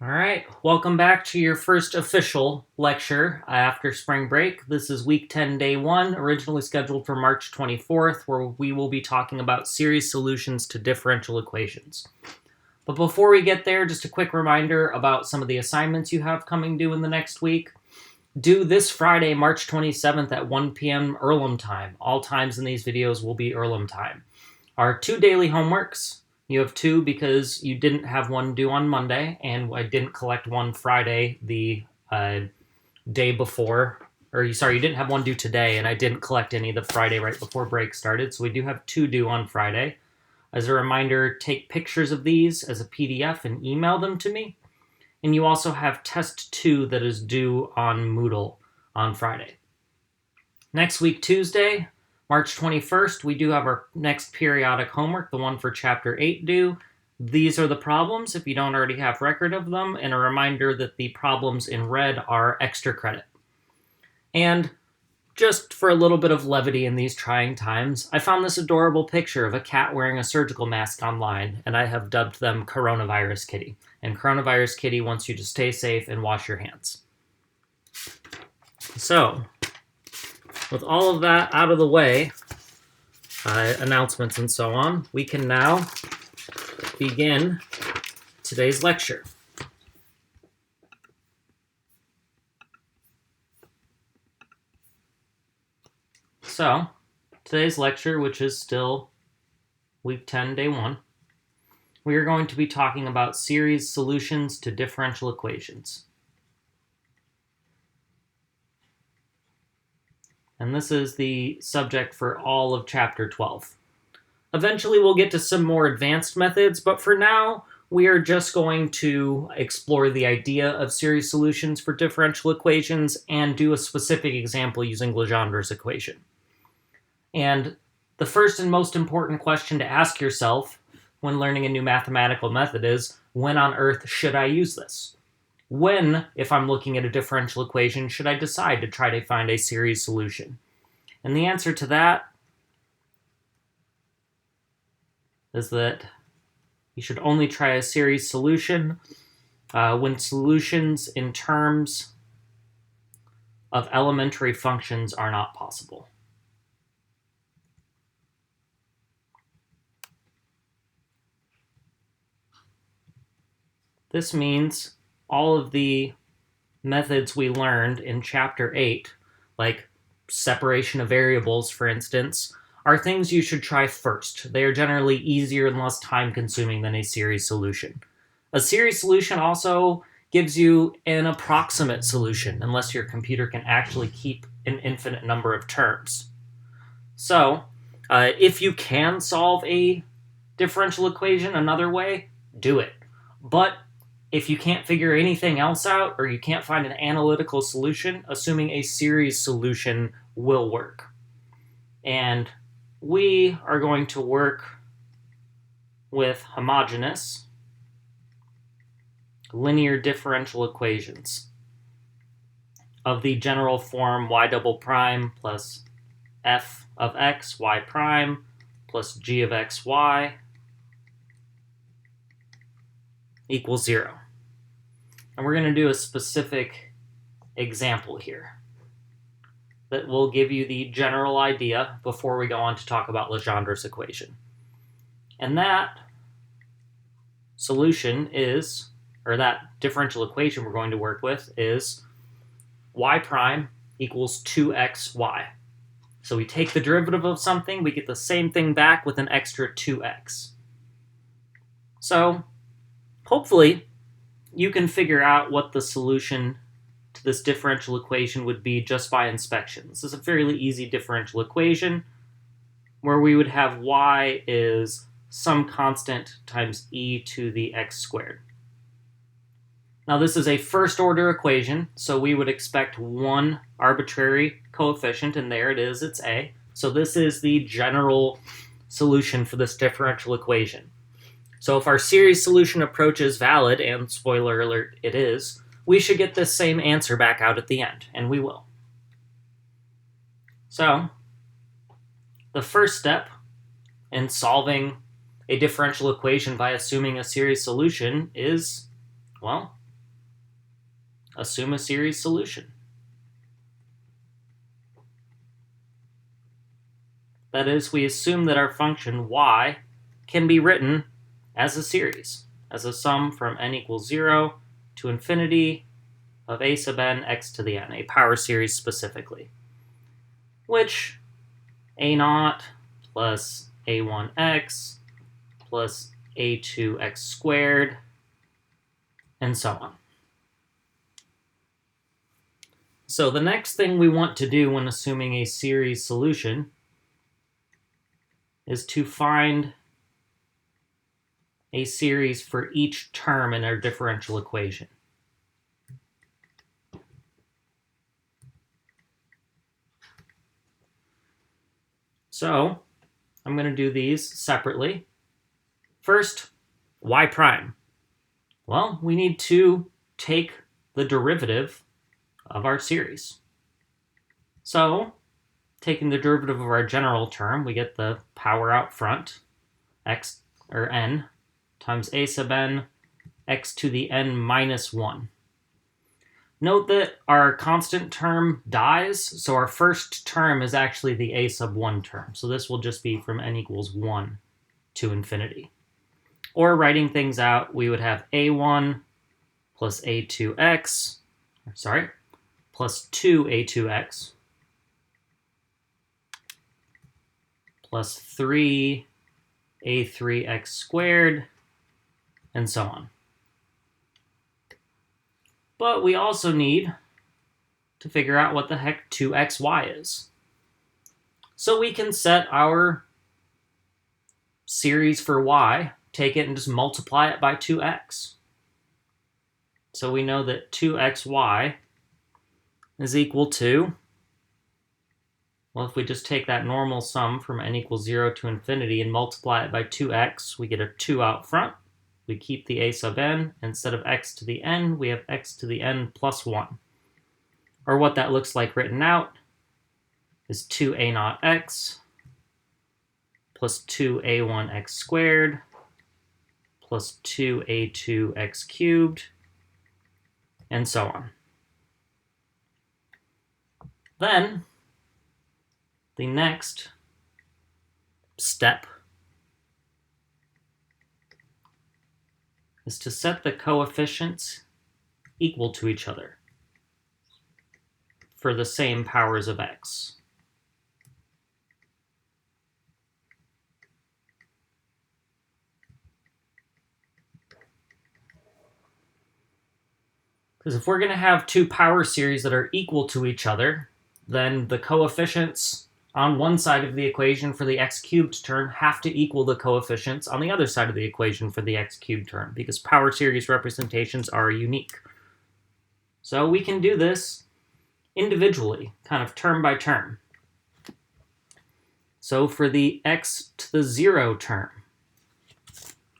All right, welcome back to your first official lecture after spring break. This is week 10, day 1, originally scheduled for March 24th, where we will be talking about series solutions to differential equations. But before we get there, just a quick reminder about some of the assignments you have coming due in the next week. Due this Friday, March 27th at 1 p.m. Earlham time. All times in these videos will be Earlham time. Our 2 daily homeworks. You have 2 because you didn't have one due on Monday, and I didn't collect one Friday the day before. You didn't have one due today, and I didn't collect any the Friday right before break started, so we do have 2 due on Friday. As a reminder, take pictures of these as a PDF and email them to me. And you also have test 2 that is due on Moodle on Friday. Next week, Tuesday, March 21st, we do have our next periodic homework, the one for Chapter 8 due. These are the problems, if you don't already have record of them, and a reminder that the problems in red are extra credit. And just for a little bit of levity in these trying times, I found this adorable picture of a cat wearing a surgical mask online, and I have dubbed them Coronavirus Kitty. And Coronavirus Kitty wants you to stay safe and wash your hands. So, with all of that out of the way, announcements and so on, we can now begin today's lecture. So, today's lecture, which is still week 10, day 1, we are going to be talking about series solutions to differential equations. And this is the subject for all of Chapter 12. Eventually we'll get to some more advanced methods, but for now we are just going to explore the idea of series solutions for differential equations and do a specific example using Legendre's equation. And the first and most important question to ask yourself when learning a new mathematical method is, when on earth should I use this? When, if I'm looking at a differential equation, should I decide to try to find a series solution? And the answer to that is that you should only try a series solution when solutions in terms of elementary functions are not possible. This means all of the methods we learned in Chapter 8, like separation of variables, for instance, are things you should try first. They are generally easier and less time-consuming than a series solution. A series solution also gives you an approximate solution, unless your computer can actually keep an infinite number of terms. So, if you can solve a differential equation another way, do it. But if you can't figure anything else out, or you can't find an analytical solution, assuming a series solution will work. And we are going to work with homogeneous linear differential equations of the general form y double prime plus f of x, y prime, plus g of x, y equals 0. And we're going to do a specific example here that will give you the general idea before we go on to talk about Legendre's equation. And that solution is, or that differential equation we're going to work with is y prime equals 2xy. So we take the derivative of something, we get the same thing back with an extra 2x. So hopefully you can figure out what the solution to this differential equation would be just by inspection. This is a fairly easy differential equation where we would have y is some constant times e to the x squared. Now this is a first order equation, so we would expect one arbitrary coefficient, and there it is, it's a. So this is the general solution for this differential equation. So if our series solution approach is valid, and spoiler alert, it is, we should get this same answer back out at the end, and we will. So the first step in solving a differential equation by assuming a series solution is, well, assume a series solution. That is, we assume that our function y can be written as a series, as a sum from n equals 0 to infinity of a sub n x to the n, a power series specifically, which a naught plus a1x plus a2x squared, and so on. So the next thing we want to do when assuming a series solution is to find a series for each term in our differential equation. So I'm going to do these separately. First, y prime. Well, we need to take the derivative of our series. So, taking the derivative of our general term, we get the power out front, x, or n, times a sub n, x to the n minus 1. Note that our constant term dies, so our first term is actually the a sub 1 term. So this will just be from n equals 1 to infinity. Or writing things out, we would have a1 plus a2x, plus 2a2x, plus 3a3x squared, and so on. But we also need to figure out what the heck 2xy is. So we can set our series for y, take it and just multiply it by 2x. So we know that 2xy is equal to, well, if we just take that normal sum from n equals 0 to infinity and multiply it by 2x, we get a 2 out front. We keep the a sub n. Instead of x to the n, we have x to the n plus 1. Or what that looks like written out is 2a naught x plus 2a1x squared plus 2a2x cubed, and so on. Then, the next step is to set the coefficients equal to each other for the same powers of x. Because if we're going to have two power series that are equal to each other, then the coefficients on one side of the equation for the x cubed term have to equal the coefficients on the other side of the equation for the x cubed term, because power series representations are unique. So we can do this individually, kind of term by term. So for the x to the 0 term,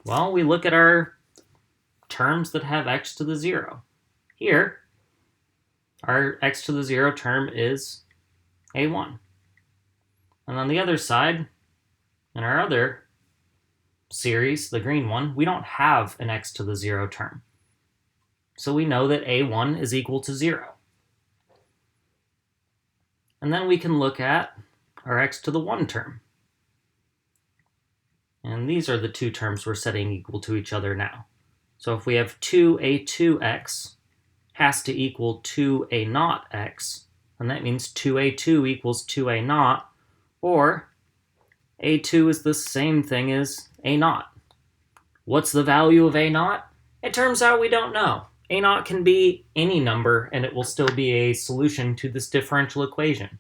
well, we look at our terms that have x to the 0. Here, our x to the 0 term is a1. And on the other side, in our other series, the green one, we don't have an x to the 0 term. So we know that a1 is equal to 0. And then we can look at our x to the 1 term. And these are the two terms we're setting equal to each other now. So if we have 2a2x has to equal 2a naught x, and that means 2a2 equals 2a naught, or a2 is the same thing as a naught. What's the value of a naught? It turns out we don't know. A naught can be any number, and it will still be a solution to this differential equation.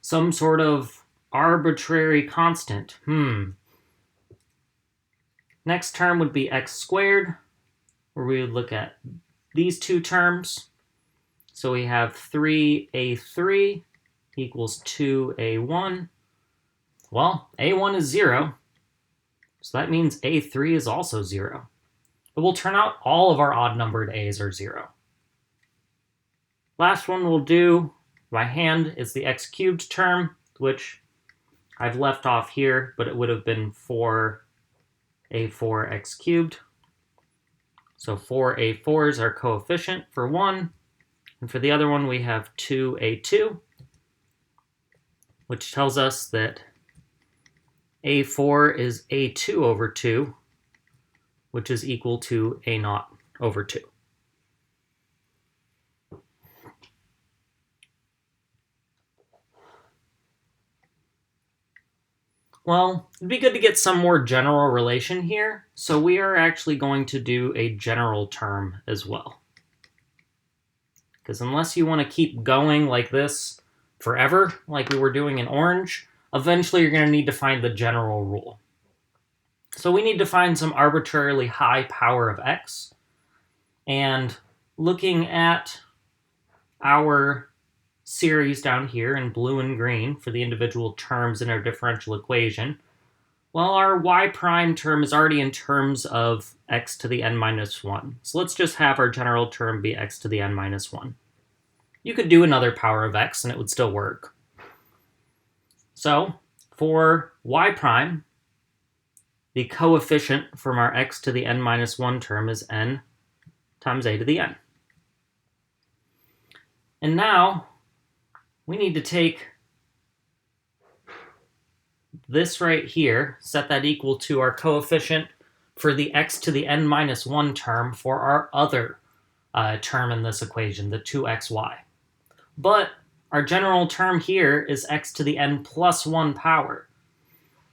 Some sort of arbitrary constant. Next term would be x squared, where we would look at these two terms. So we have 3a3 equals 2a1. Well, a1 is 0, so that means a3 is also 0. It will turn out all of our odd-numbered a's are 0. Last one we'll do by hand is the x cubed term, which I've left off here, but it would have been 4a4x cubed. So 4a4 is our coefficient for 1, And for the other one, we have 2a2, which tells us that a4 is a2 over 2, which is equal to a0 over 2. Well, it'd be good to get some more general relation here, so we are actually going to do a general term as well. Because unless you want to keep going like this forever, like we were doing in orange, eventually you're going to need to find the general rule. So we need to find some arbitrarily high power of x, and looking at our series down here in blue and green for the individual terms in our differential equation, well, our y prime term is already in terms of x to the n minus 1. So let's just have our general term be x to the n minus 1. You could do another power of x and it would still work. So for y prime, the coefficient from our x to the n minus 1 term is n times a to the n. And now we need to take this right here, set that equal to our coefficient for the x to the n minus 1 term for our other term in this equation, the 2xy. But our general term here is x to the n plus 1 power.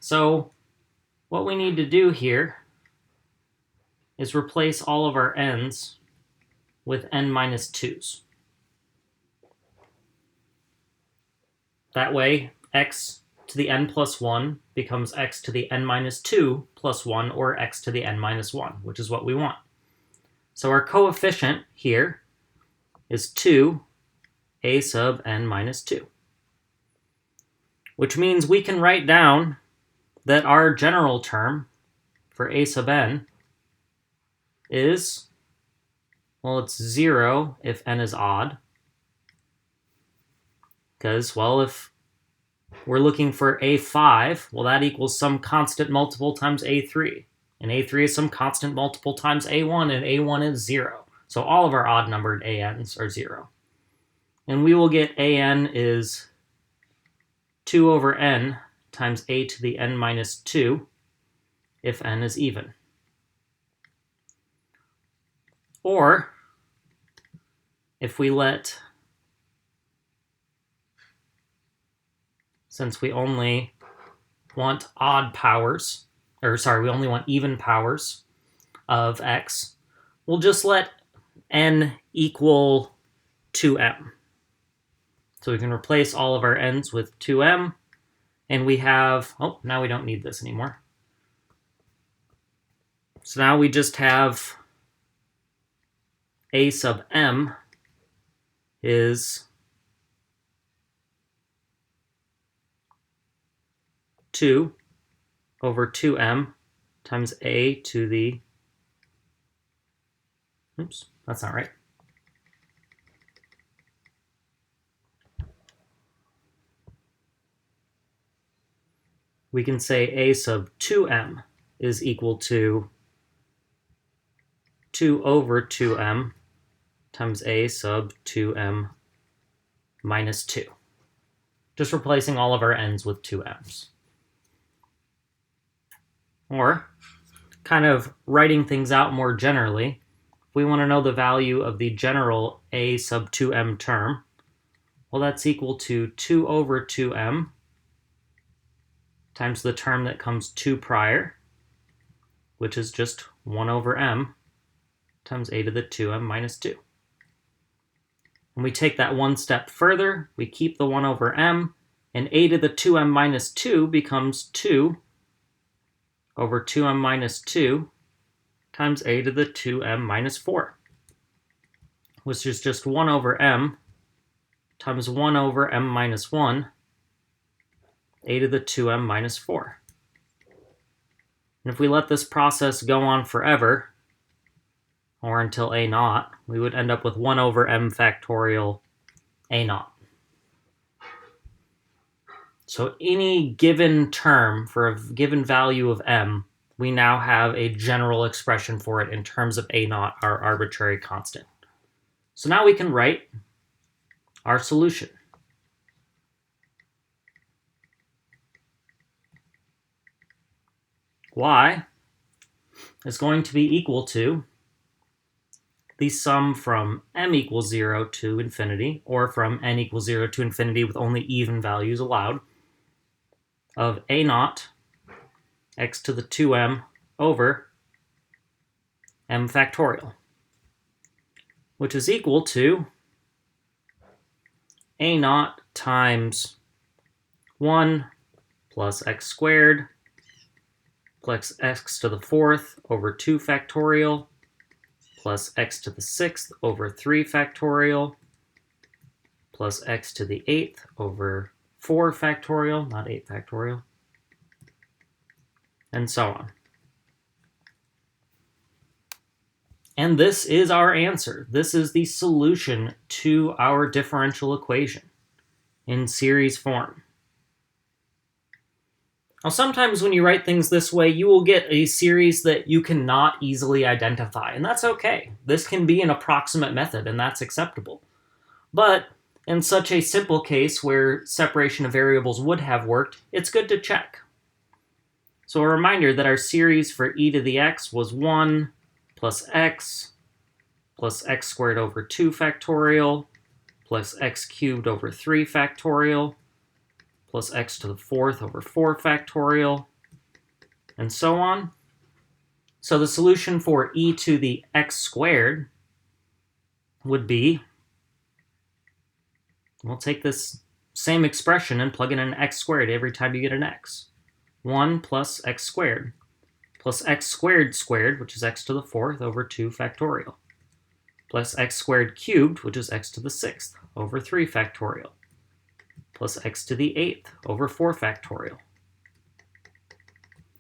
So what we need to do here is replace all of our n's with n minus 2's. That way, x to the n plus 1 becomes x to the n minus 2 plus 1, or x to the n minus 1, which is what we want. So our coefficient here is 2 a sub n minus 2, which means we can write down that our general term for a sub n is, well, it's 0 if n is odd, because, well, if we're looking for a5, well, that equals some constant multiple times a3. And a3 is some constant multiple times a1, and a1 is 0. So all of our odd-numbered an's are 0. And we will get an is 2 over n times a to the n minus 2 if n is even. Or if we let, since we only want odd powers, or sorry, we only want even powers of x, we'll just let n equal 2m. So we can replace all of our n's with 2m, and we have, oh, now we don't need this anymore. So now we just have a sub m is 2 over 2m times a to the, oops, that's not right. We can say a sub 2m is equal to 2 over 2m times a sub 2m minus 2. Just replacing all of our n's with 2m's. Or, kind of writing things out more generally, if we want to know the value of the general a sub 2m term, well, that's equal to 2 over 2m times the term that comes 2 prior, which is just 1 over m times a to the 2m minus 2. When we take that one step further, we keep the 1 over m, and a to the 2m minus 2 becomes 2 over 2m minus 2 times a to the 2m minus 4, which is just 1 over m times 1 over m minus 1, a to the 2m minus 4. And if we let this process go on forever, or until a naught, we would end up with 1 over m factorial a naught. So any given term for a given value of m, we now have a general expression for it in terms of a naught, our arbitrary constant. So now we can write our solution. Y is going to be equal to the sum from m equals 0 to infinity, or from n equals 0 to infinity with only even values allowed, of a naught x to the 2m over m factorial, which is equal to a naught times 1 plus x squared plus x to the 4th over 2 factorial plus x to the 6th over 3 factorial plus x to the 8th over 4 factorial, not 8 factorial, and so on. And this is our answer. This is the solution to our differential equation in series form. Now, sometimes when you write things this way, you will get a series that you cannot easily identify, and that's okay. This can be an approximate method, and that's acceptable. But in such a simple case where separation of variables would have worked, it's good to check. So a reminder that our series for e to the x was 1 plus x squared over 2 factorial plus x cubed over 3 factorial plus x to the 4th over 4 factorial, and so on. So the solution for e to the x squared would be, we'll take this same expression and plug in an x squared every time you get an x. 1 plus x squared plus x squared squared, which is x to the 4th over 2 factorial, plus x squared cubed, which is x to the 6th over 3 factorial, plus x to the 8th over 4 factorial.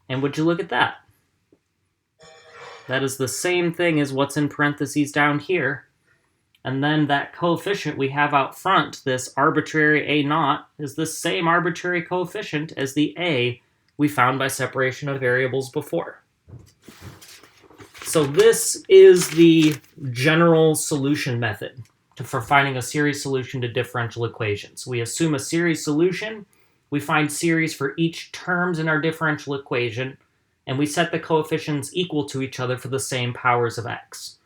And would you look at that? That is the same thing as what's in parentheses down here. And then that coefficient we have out front, this arbitrary a naught, is the same arbitrary coefficient as the a we found by separation of variables before. So this is the general solution method for finding a series solution to differential equations. We assume a series solution, we find series for each terms in our differential equation, and we set the coefficients equal to each other for the same powers of x.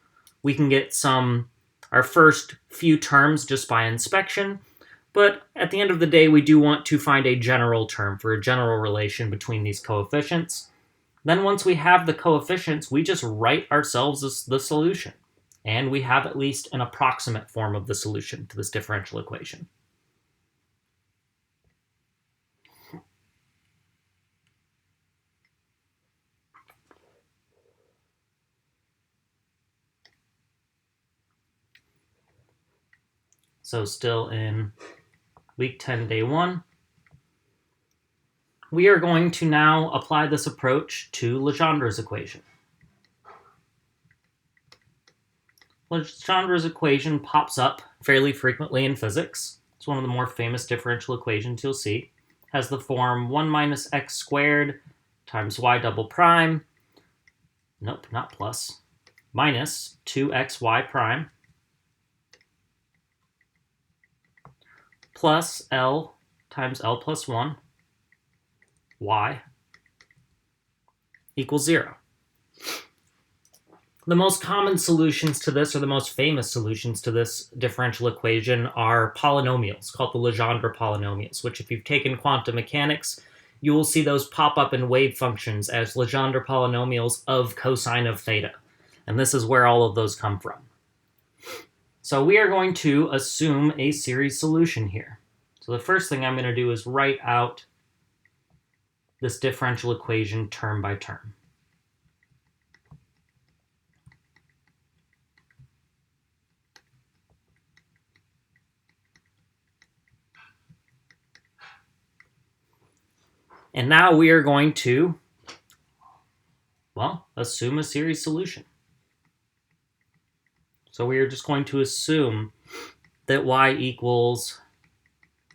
We can get our first few terms just by inspection, but at the end of the day, we do want to find a general term for a general relation between these coefficients. Then once we have the coefficients, we just write ourselves as the solution, and we have at least an approximate form of the solution to this differential equation. So still in week 10, day 1, we are going to now apply this approach to Legendre's equation. Legendre's equation pops up fairly frequently in physics. It's one of the more famous differential equations you'll see. It has the form 1 minus x squared times y double prime, nope, not plus, minus 2xy prime, plus L times L plus 1, y, equals 0. The most common solutions to this, or the most famous solutions to this differential equation, are polynomials, called the Legendre polynomials, which if you've taken quantum mechanics, you will see those pop up in wave functions as Legendre polynomials of cosine of theta. And this is where all of those come from. So we are going to assume a series solution here. So the first thing I'm going to do is write out this differential equation term by term. And now we are going to, well, assume a series solution. So we are just going to assume that y equals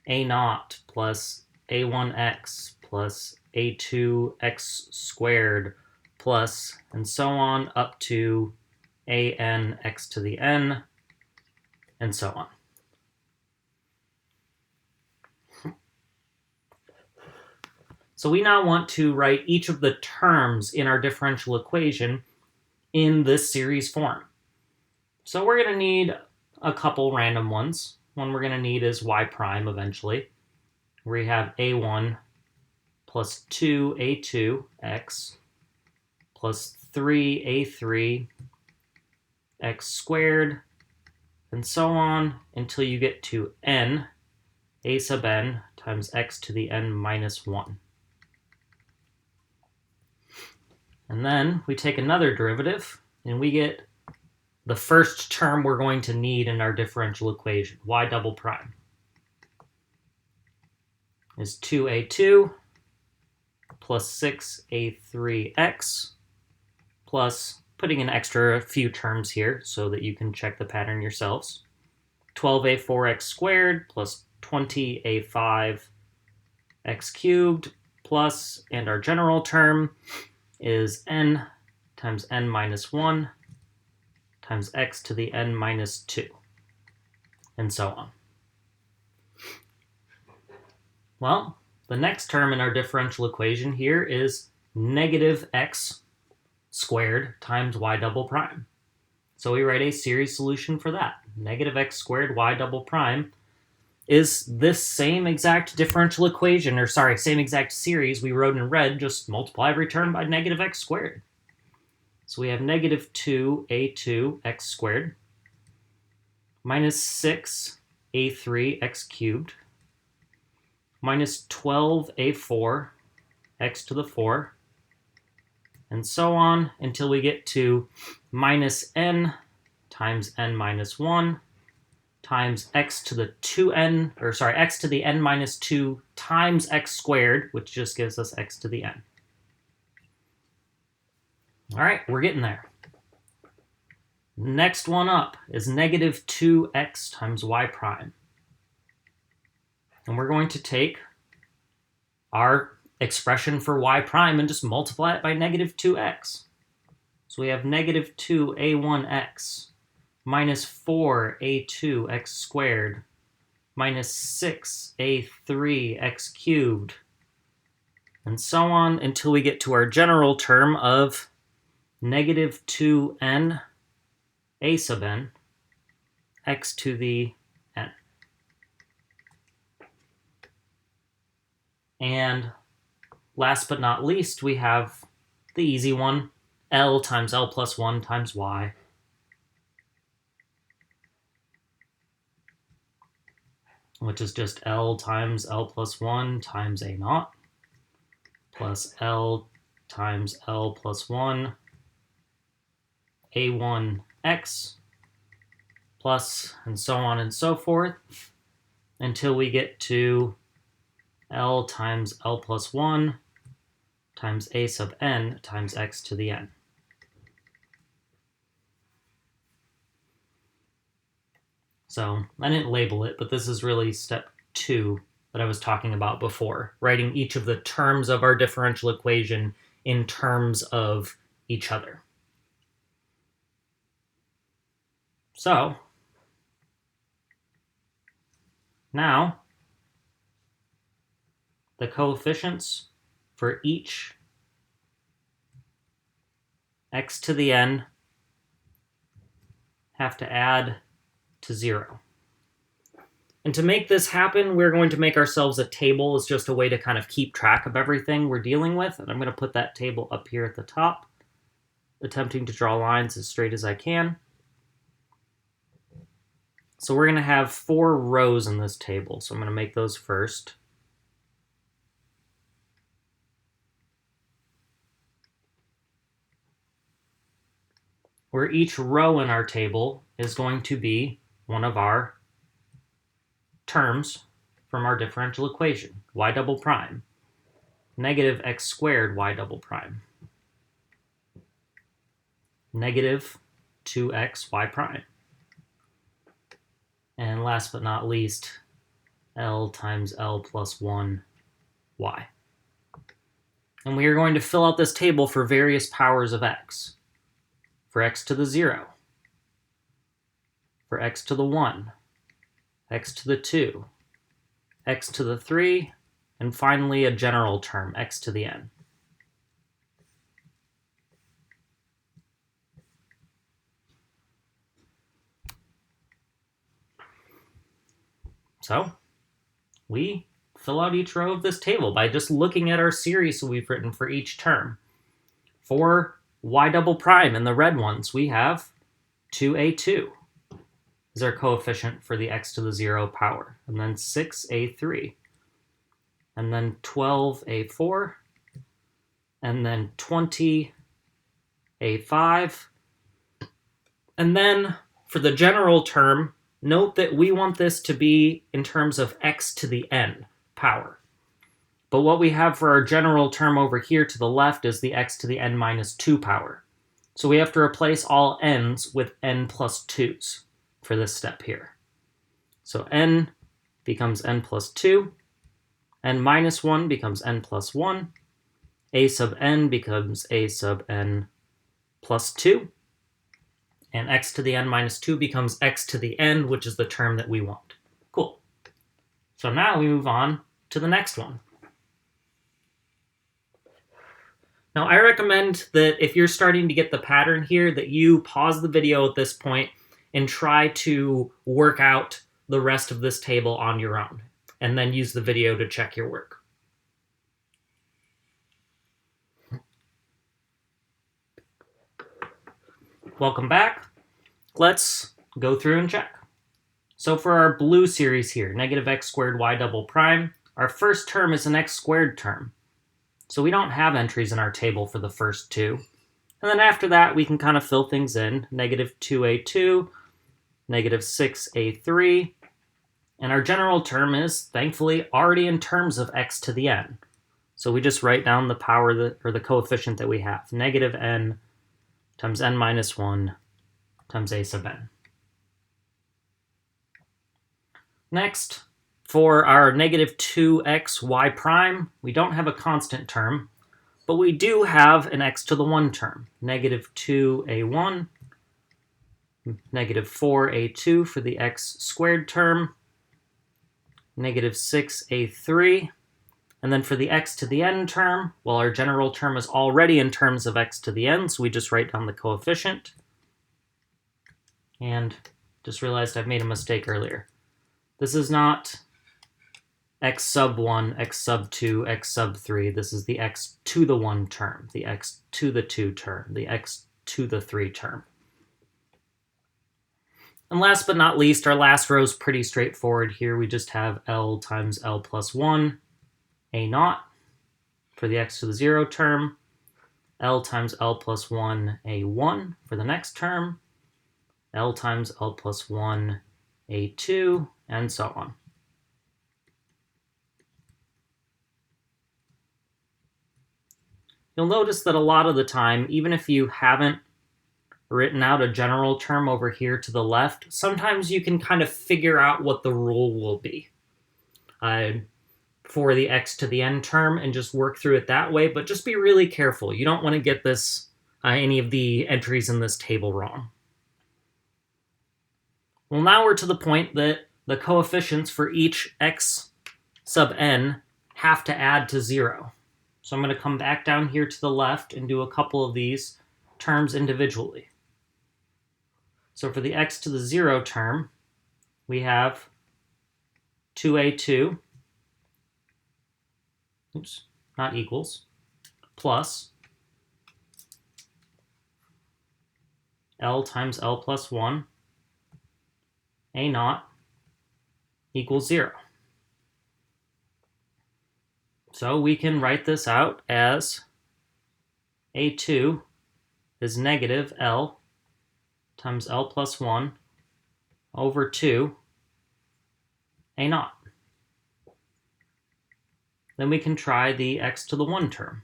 a naught plus a1x plus a2x squared plus, and so on, up to an x to the n, and so on. So we now want to write each of the terms in our differential equation in this series form. So we're going to need a couple random ones. One we're going to need is y prime eventually, where we have a1 plus 2a2x plus 3a3 x squared, and so on until you get to n, a sub n times x to the n minus 1. And then we take another derivative, and we get the first term we're going to need in our differential equation, y double prime, is 2a2 plus 6a3x plus, putting an extra few terms here so that you can check the pattern yourselves, 12a4x squared plus 20a5x cubed plus, and our general term is n times n minus 1 times x to the n minus 2, and so on. Well, the next term in our differential equation here is negative x squared times y double prime. So we write a series solution for that. Negative x squared y double prime is this same exact differential equation, or sorry, same exact series we wrote in red, just multiply every term by negative x squared. So we have negative 2a2x squared minus 6a3x cubed minus 12a4 x to the 4, and so on until we get to minus n times n minus 1 times x to the 2n, or sorry, x to the n minus 2 times x squared, which just gives us x to the n. All right, we're getting there. Next one up is negative 2x times y prime. And we're going to take our expression for y prime and just multiply it by negative 2x. So we have negative 2a1x minus 4a2x squared minus 6a3x cubed, and so on until we get to our general term of negative 2n a sub n x to the n. And last but not least, we have the easy one, L times L plus 1 times y. Which is just L times L plus 1 times a naught plus L times L plus 1 a1x plus, and so on and so forth until we get to L times L plus 1 times a sub n times x to the n. So I didn't label it, but this is really step 2 that I was talking about before, writing each of the terms of our differential equation in terms of each other. So now the coefficients for each x to the n have to add to 0. And to make this happen, we're going to make ourselves a table as just a way to kind of keep track of everything we're dealing with. And I'm going to put that table up here at the top, attempting to draw lines as straight as I can. So we're going to have 4 rows in this table. So I'm going to make those first. Where each row in our table is going to be one of our terms from our differential equation, y double prime, negative x squared y double prime, negative 2x y prime, and last but not least, L times L plus 1 y. And we are going to fill out this table for various powers of x. For x to the 0, for x to the 1, x to the 2, x to the 3, and finally a general term, x to the n. So we fill out each row of this table by just looking at our series we've written for each term. For y double prime in the red ones, we have 2a2 is our coefficient for the x to the 0 power, and then 6a3, and then 12a4, and then 20a5, and then for the general term, note that we want this to be in terms of x to the n power. But what we have for our general term over here to the left is the x to the n minus 2 power. So we have to replace all n's with n plus 2's for this step here. So n becomes n plus 2, n minus 1 becomes n plus 1, a sub n becomes a sub n plus 2, and x to the n minus 2 becomes x to the n, which is the term that we want. Cool. So now we move on to the next one. Now, I recommend that if you're starting to get the pattern here, that you pause the video at this point and try to work out the rest of this table on your own, and then use the video to check your work. Welcome back. Let's go through and check. So for our blue series here, negative x squared y double prime, our first term is an x squared term. So we don't have entries in our table for the first two. And then after that, we can kind of fill things in. Negative 2a2, negative 6a3. And our general term is, thankfully, already in terms of x to the n. So we just write down the power, or the coefficient that we have. Negative n times n minus 1 times a sub n. Next, for our negative 2xy prime, we don't have a constant term, but we do have an x to the 1 term. Negative 2a1, negative 4a2 for the x squared term, negative 6a3, and then for the x to the n term, well, our general term is already in terms of x to the n, so we just write down the coefficient. And just realized I've made a mistake earlier. This is not x sub 1, x sub 2, x sub 3. This is the x to the 1 term, the x to the 2 term, the x to the 3 term. And last but not least, our last row is pretty straightforward here. We just have L times L plus 1, A naught for the x to the 0 term, L times L plus 1, A1 for the next term, L times L plus 1, A2, and so on. You'll notice that a lot of the time, even if you haven't written out a general term over here to the left, sometimes you can kind of figure out what the rule will be for the x to the n term and just work through it that way, but just be really careful. You don't want to get this any of the entries in this table wrong. Well, now we're to the point that the coefficients for each x sub n have to add to 0. So I'm going to come back down here to the left and do a couple of these terms individually. So for the x to the 0 term, we have 2a2, oops, not equals, plus L times L plus 1, A naught, equals 0. So we can write this out as A2 is negative L times L plus 1 over 2 A naught. Then we can try the x to the 1 term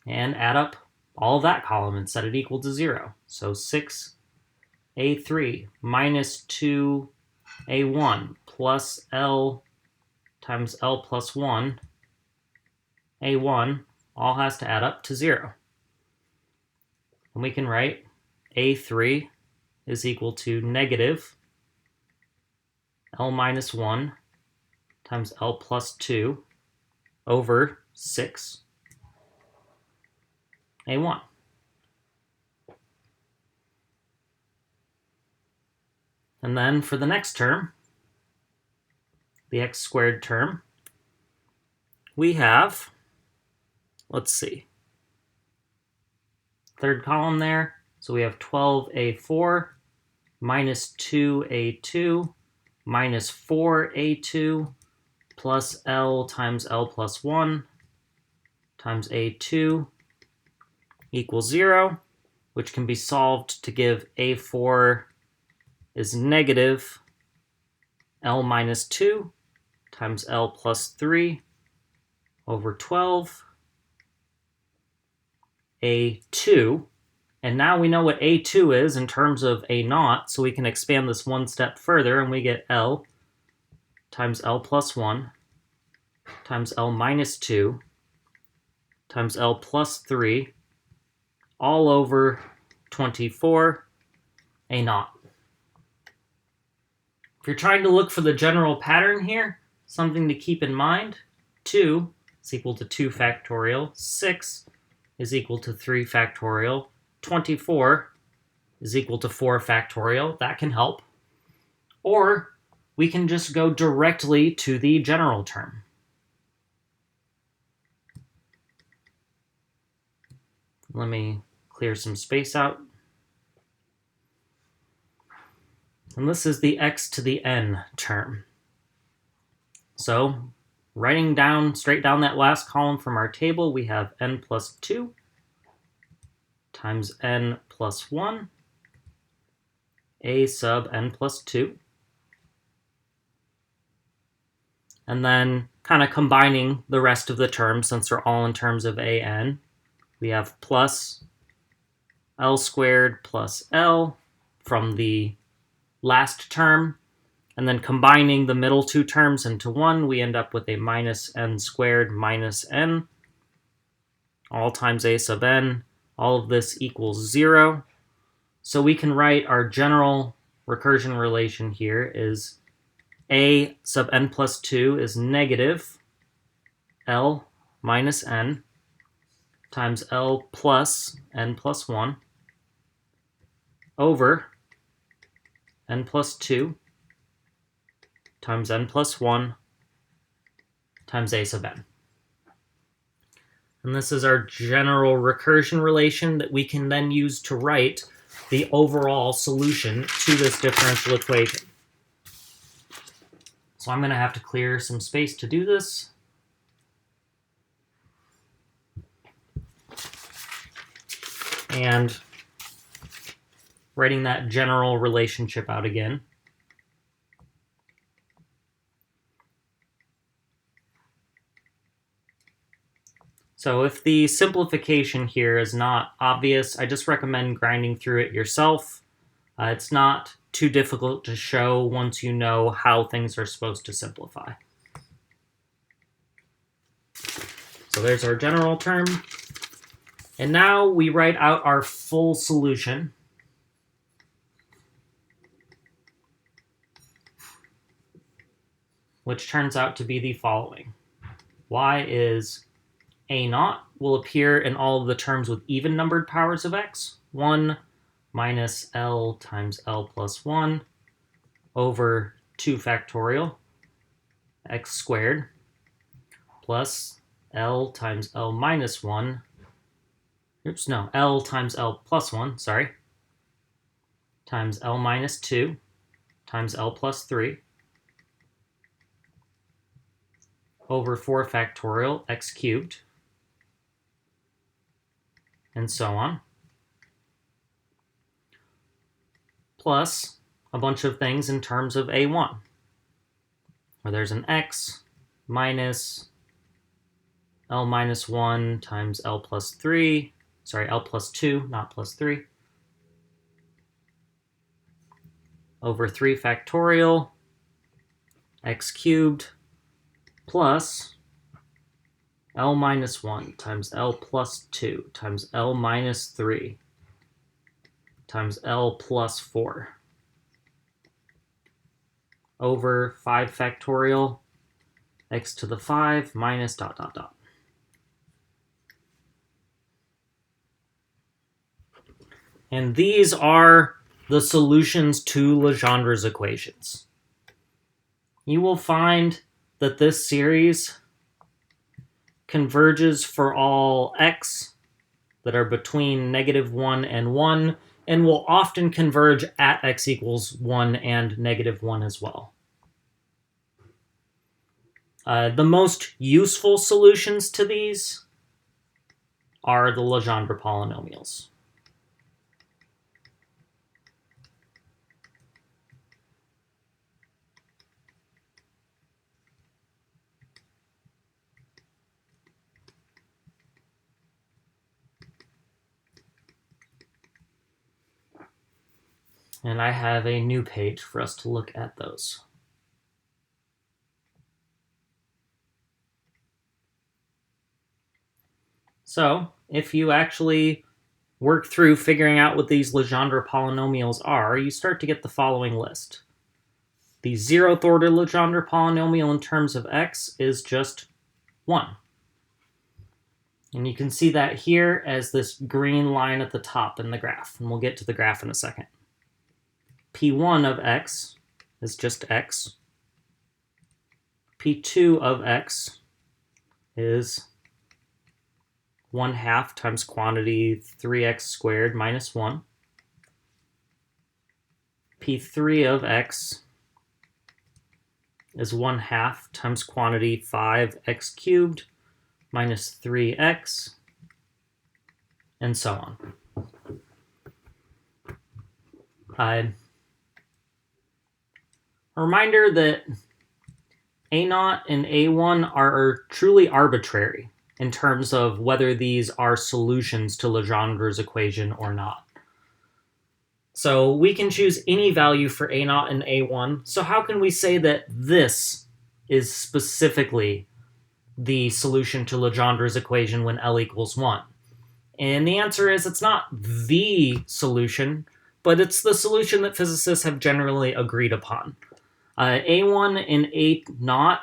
and add up all of that column and set it equal to 0. So 6a3 minus 2a1 plus L times L plus 1 a1 all has to add up to 0. And we can write a3 is equal to negative L minus 1 times L plus 2 over 6 A1. And then for the next term, the x squared term, we have, let's see, third column there. So we have 12A4 minus 2A2 minus 4A2 plus L times L plus 1 times A2 equals 0, which can be solved to give A4 is negative L minus 2 times L plus 3 over 12 A2. And now we know what A2 is in terms of A0, so we can expand this one step further, and we get L times L plus 1 times L minus 2 times L plus 3 all over 24 A0. If you're trying to look for the general pattern here, something to keep in mind, 2 is equal to 2 factorial, 6 is equal to 3 factorial, 24 is equal to 4 factorial. That can help. Or we can just go directly to the general term. Let me clear some space out. And this is the x to the n term. So writing down straight down that last column from our table, we have n plus 2 times n plus 1, a sub n plus 2. And then kind of combining the rest of the terms, since they're all in terms of an, we have plus L squared plus L from the last term. And then combining the middle two terms into one, we end up with a minus n squared minus n, all times a sub n. All of this equals 0. So we can write our general recursion relation here is a sub n plus 2 is negative L minus n times L plus n plus 1 over n plus 2 times n plus 1 times a sub n. And this is our general recursion relation that we can then use to write the overall solution to this differential equation. So I'm going to have to clear some space to do this. And writing that general relationship out again. So if the simplification here is not obvious, I just recommend grinding through it yourself. It's not too difficult to show once you know how things are supposed to simplify. So there's our general term. And now we write out our full solution. Which turns out to be the following. Y is A0 will appear in all of the terms with even numbered powers of x. 1 minus L times L plus 1 over 2 factorial x squared plus L times L minus 1. Oops, no, L times L plus 1, sorry. Times L minus 2 times L plus 3 over 4 factorial x cubed, and so on, plus a bunch of things in terms of A1, where there's an x minus L minus 1 times L plus 3, sorry, L plus 2, not plus 3, over 3 factorial x cubed, plus L minus 1 times L plus 2 times L minus 3 times L plus 4 over 5 factorial x to the 5 minus dot dot dot. And these are the solutions to Legendre's equations. You will find that this series converges for all x that are between -1 and 1, and will often converge at x equals 1 and -1 as well. The most useful solutions to these are the Legendre polynomials. And I have a new page for us to look at those. So, if you actually work through figuring out what these Legendre polynomials are, you start to get the following list. The 0th order Legendre polynomial in terms of x is just 1. And you can see that here as this green line at the top in the graph, and we'll get to the graph in a second. P1 of x is just x. P2 of x is 1/2 times quantity 3x squared minus 1. P3 of x is 1/2 times quantity 5x cubed minus 3x, and so on. A reminder that A0 and A1 are truly arbitrary in terms of whether these are solutions to Legendre's equation or not. So we can choose any value for A0 and A1. So how can we say that this is specifically the solution to Legendre's equation when L equals 1? And the answer is it's not the solution, but it's the solution that physicists have generally agreed upon. A1 and A0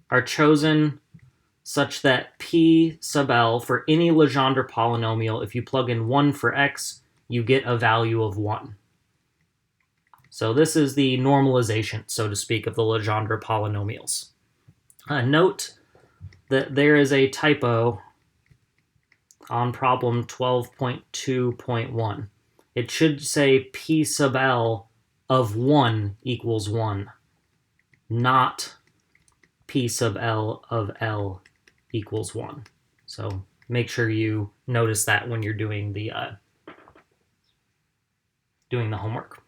are chosen such that P sub L for any Legendre polynomial, if you plug in 1 for x, you get a value of 1. So this is the normalization, so to speak, of the Legendre polynomials. Note that there is a typo on problem 12.2.1. It should say P sub L of 1 equals 1, not P sub L of L equals 1. So make sure you notice that when you're doing the homework.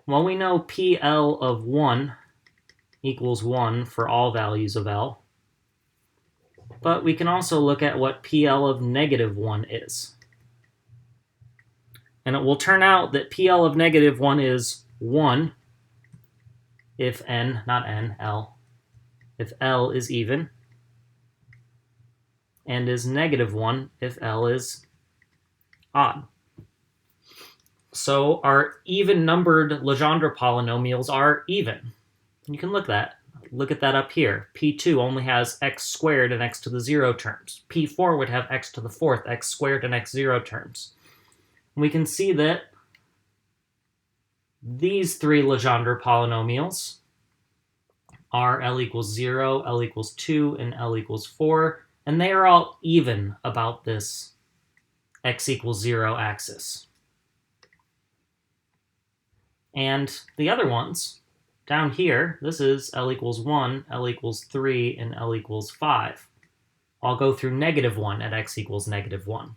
Well, we know PL of 1 equals 1 for all values of L, but we can also look at what PL of -1 is. And it will turn out that PL of -1 is 1 if n, not n, L, if L is even, and is -1 if L is odd. So our even-numbered Legendre polynomials are even. You can look at that up here. P2 only has x squared and x to the 0 terms. P4 would have x to the 4th, x squared, and x 0 terms. We can see that these three Legendre polynomials are L equals 0, L equals 2, and L equals 4, and they are all even about this x equals 0 axis. And the other ones, down here, this is L equals 1, L equals 3, and L equals 5. I'll go through -1 at x equals -1.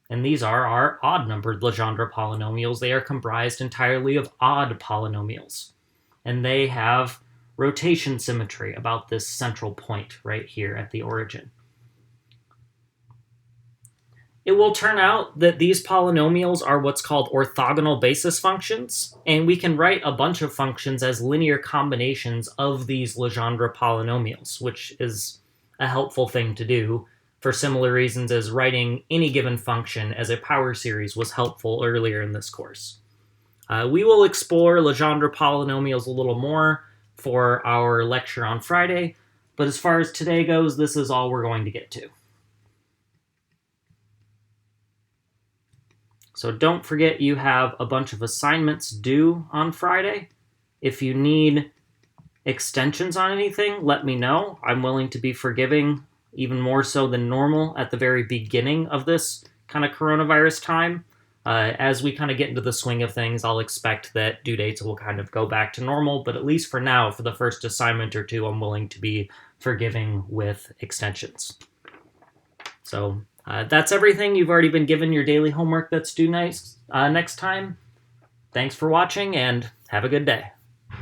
And these are our odd-numbered Legendre polynomials. They are comprised entirely of odd polynomials. And they have rotation symmetry about this central point right here at the origin. It will turn out that these polynomials are what's called orthogonal basis functions, and we can write a bunch of functions as linear combinations of these Legendre polynomials, which is a helpful thing to do for similar reasons as writing any given function as a power series was helpful earlier in this course. We will explore Legendre Polynomials a little more for our lecture on Friday, but as far as today goes, this is all we're going to get to. So don't forget you have a bunch of assignments due on Friday. If you need extensions on anything, let me know. I'm willing to be forgiving, even more so than normal at the very beginning of this kind of coronavirus time. As we kind of get into the swing of things, I'll expect that due dates will kind of go back to normal, but at least for now, for the first assignment or two, I'm willing to be forgiving with extensions. So that's everything. You've already been given your daily homework that's due next time. Thanks for watching, and have a good day.